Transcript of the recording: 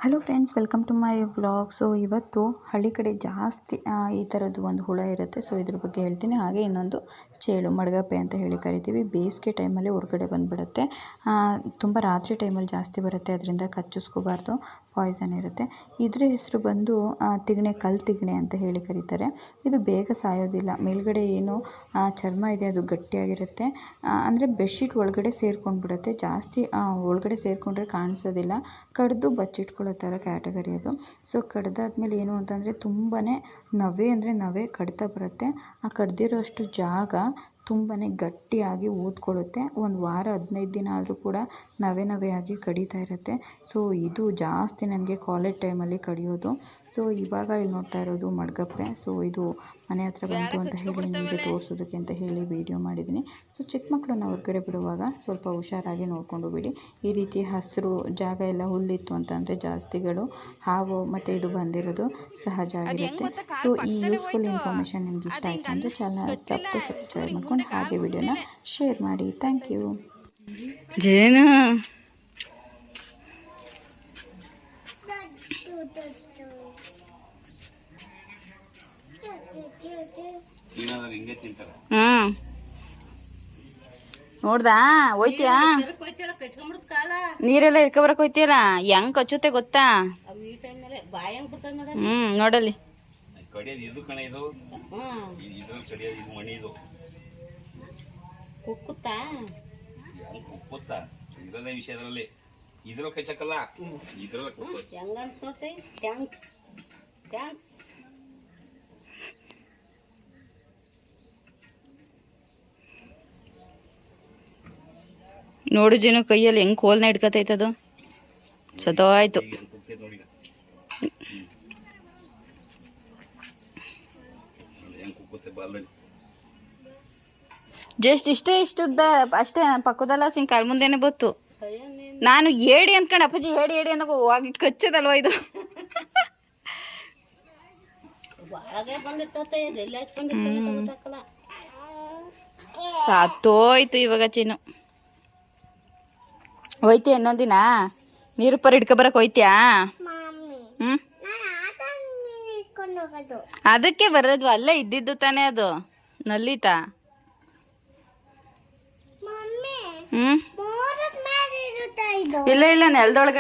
Hello friends, welcome to my vlog. So ಇವತ್ತು ಹಳ್ಳಿ ಕಡೆ ಜಾಸ್ತಿ ಈ ಥರದ್ದು ಒಂದು ಹುಳ ಇರುತ್ತೆ. ಸೊ ಇದ್ರ ಬಗ್ಗೆ ಹೇಳ್ತೀನಿ. ಹಾಗೆ ಇನ್ನೊಂದು ಚೇಳು, ಮಡಗಪ್ಪೆ ಅಂತ ಹೇಳಿ ಕರಿತೀವಿ. ಬೇಸಿಗೆ ಟೈಮಲ್ಲಿ ಹೊರಗಡೆ ಬಂದುಬಿಡುತ್ತೆ. ತುಂಬ ರಾತ್ರಿ ಟೈಮಲ್ಲಿ ಜಾಸ್ತಿ ಬರುತ್ತೆ. ಅದರಿಂದ ಕಚ್ಚಿಸ್ಕೋಬಾರ್ದು, ಪಾಯ್ಸನ್ ಇರುತ್ತೆ. ಇದ್ರ ಹೆಸರು ಬಂದು ತಿಗಣೆ, ಕಲ್ಲು ತಿಗಣೆ ಅಂತ ಹೇಳಿ ಕರೀತಾರೆ. ಇದು ಬೇಗ ಸಾಯೋದಿಲ್ಲ. ಮೇಲ್ಗಡೆ ಏನು ಚರ್ಮ ಇದೆ ಅದು ಗಟ್ಟಿಯಾಗಿರುತ್ತೆ. ಅಂದರೆ ಬೆಡ್ಶೀಟ್ ಒಳಗಡೆ ಸೇರ್ಕೊಂಡ್ಬಿಡುತ್ತೆ. ಜಾಸ್ತಿ ಒಳಗಡೆ ಸೇರಿಕೊಂಡ್ರೆ ಕಾಣಿಸೋದಿಲ್ಲ. ಕಡಿದು ಬಚ್ಚಿಟ್ಕೊಳ್ಳೋ ಥರ ಕ್ಯಾಟಗರಿ ಅದು. ಸೊ ಕಡ್ದಾದ್ಮೇಲೆ ಏನು ಅಂತಂದರೆ ತುಂಬಾ ನವೆ, ಅಂದರೆ ನವೆ ಕಡಿತ ಬರುತ್ತೆ. ಆ ಕಡ್ದಿರೋ ಅಷ್ಟು ಜಾಗ ತುಂಬಾ ಗಟ್ಟಿಯಾಗಿ ಊದ್ಕೊಳ್ಳುತ್ತೆ. ಒಂದು ವಾರ 15 ದಿನ ಆದರೂ ಕೂಡ ನವೆ ಆಗಿ ಕಡಿತಾ ಇರುತ್ತೆ. ಸೊ ಇದು ಜಾಸ್ತಿ ನನಗೆ ಕಾಲೇಜ್ ಟೈಮಲ್ಲಿ ಕಡಿಯೋದು. ಸೊ ಇವಾಗ ಇಲ್ಲಿ ನೋಡ್ತಾ ಇರೋದು ಮಡಗಪ್ಪೆ. ಸೊ ಇದು ಮನೆ ಹತ್ರ ಬಂತು ಅಂತ ಹೇಳಿ ನಿಮಗೆ ತೋರಿಸೋದಕ್ಕೆ ಅಂತ ಹೇಳಿ ವಿಡಿಯೋ ಮಾಡಿದ್ದೀನಿ. ಸೊ ಚಿಕ್ಕ ಮಕ್ಕಳನ್ನ ಹೊರಗಡೆ ಬಿಡುವಾಗ ಸ್ವಲ್ಪ ಹುಷಾರಾಗಿ ನೋಡಿಕೊಂಡು ಬಿಡಿ. ಈ ರೀತಿ ಹಸಿರು ಜಾಗ ಎಲ್ಲ ಹುಲ್ಲಿತ್ತು ಅಂತಂದರೆ ಜಾಸ್ತಿಗಳು ಹಾವು ಮತ್ತು ಇದು ಬಂದಿರೋದು ಸಹಜ ಆಗಿರುತ್ತೆ. ಸೊ ಈ ಯೂಸ್ಫುಲ್ ಇನ್ಫಾರ್ಮೇಷನ್ ನಿಮ್ಗೆ ಇಷ್ಟ ಆಯಿತು ಅಂದರೆ ಚಾನಲ್ ತಪ್ಪದೆ ಸಬ್ಸ್ಕ್ರೈಬ್ ಮಾಡ್ಕೊಂಡು ಹಾಗೆ ವಿಡಿಯೋನ ಶೇರ್ ಮಾಡಿ. Thank you. ಜೇನು ನೋಡ್ದಾ ಹೋಯ್ತಿಯಾ? ನೀರೆಲ್ಲ ಇಟ್ಕೊಬರಕ್ ಹೋಯ್ತಿಯಲ್ಲ, ಹೆಂಗ್ ಕಚ್ಚುತ್ತೆ ಗೊತ್ತಾ? ನೋಡಲ್ಲಿ ವಿಷಯದಲ್ಲಿ ಇದ್ರಲ್ಲಿ ಕಚ್ಚಕ್ಕಲ್ಲ, ನೋಡು ಜೇನು ಕೈಯಲ್ಲಿ ಹೆಂಗ್ ಕೋಲ್ನ ಹಿಡ್ಕತೈತದು. ಸತೋಯ್ತು. ಜಸ್ಟ್ ಇಷ್ಟುದ್ದ ಅಷ್ಟೇ, ಪಕ್ಕದಲ್ಲ ಸಿಂಗ್ ಕಾಲ್ ಮುಂದೆನೆ ಬತ್ತು. ನಾನು ಏಡಿ ಅಂದ್ಕೊಂಡು ಅಪ್ಪಾಜಿ ಏಡಿ ಅನ್ನೋ ಹೋಗಿ ಕಚ್ಚದಲ್ವ ಇದು. ಸತ್ತೋಯ್ತು ಇವಾಗ ಚೀನು. ಹೋಯ್ತಿ ಇನ್ನೊಂದಿನ ನೀರು ಪರ್ ಹಿಡ್ಕೊಬರಕ್ ಹೋಯ್ತ್ಯಾ? ಅದಕ್ಕೆ ಬರೋದು, ಅಲ್ಲೇ ಇದ್ದಿದ್ದು ತಾನೇ ಅದು ನಲ್ಲಿತಾ. ಇಲ್ಲ ನೆಲದೊಳಗಡೆ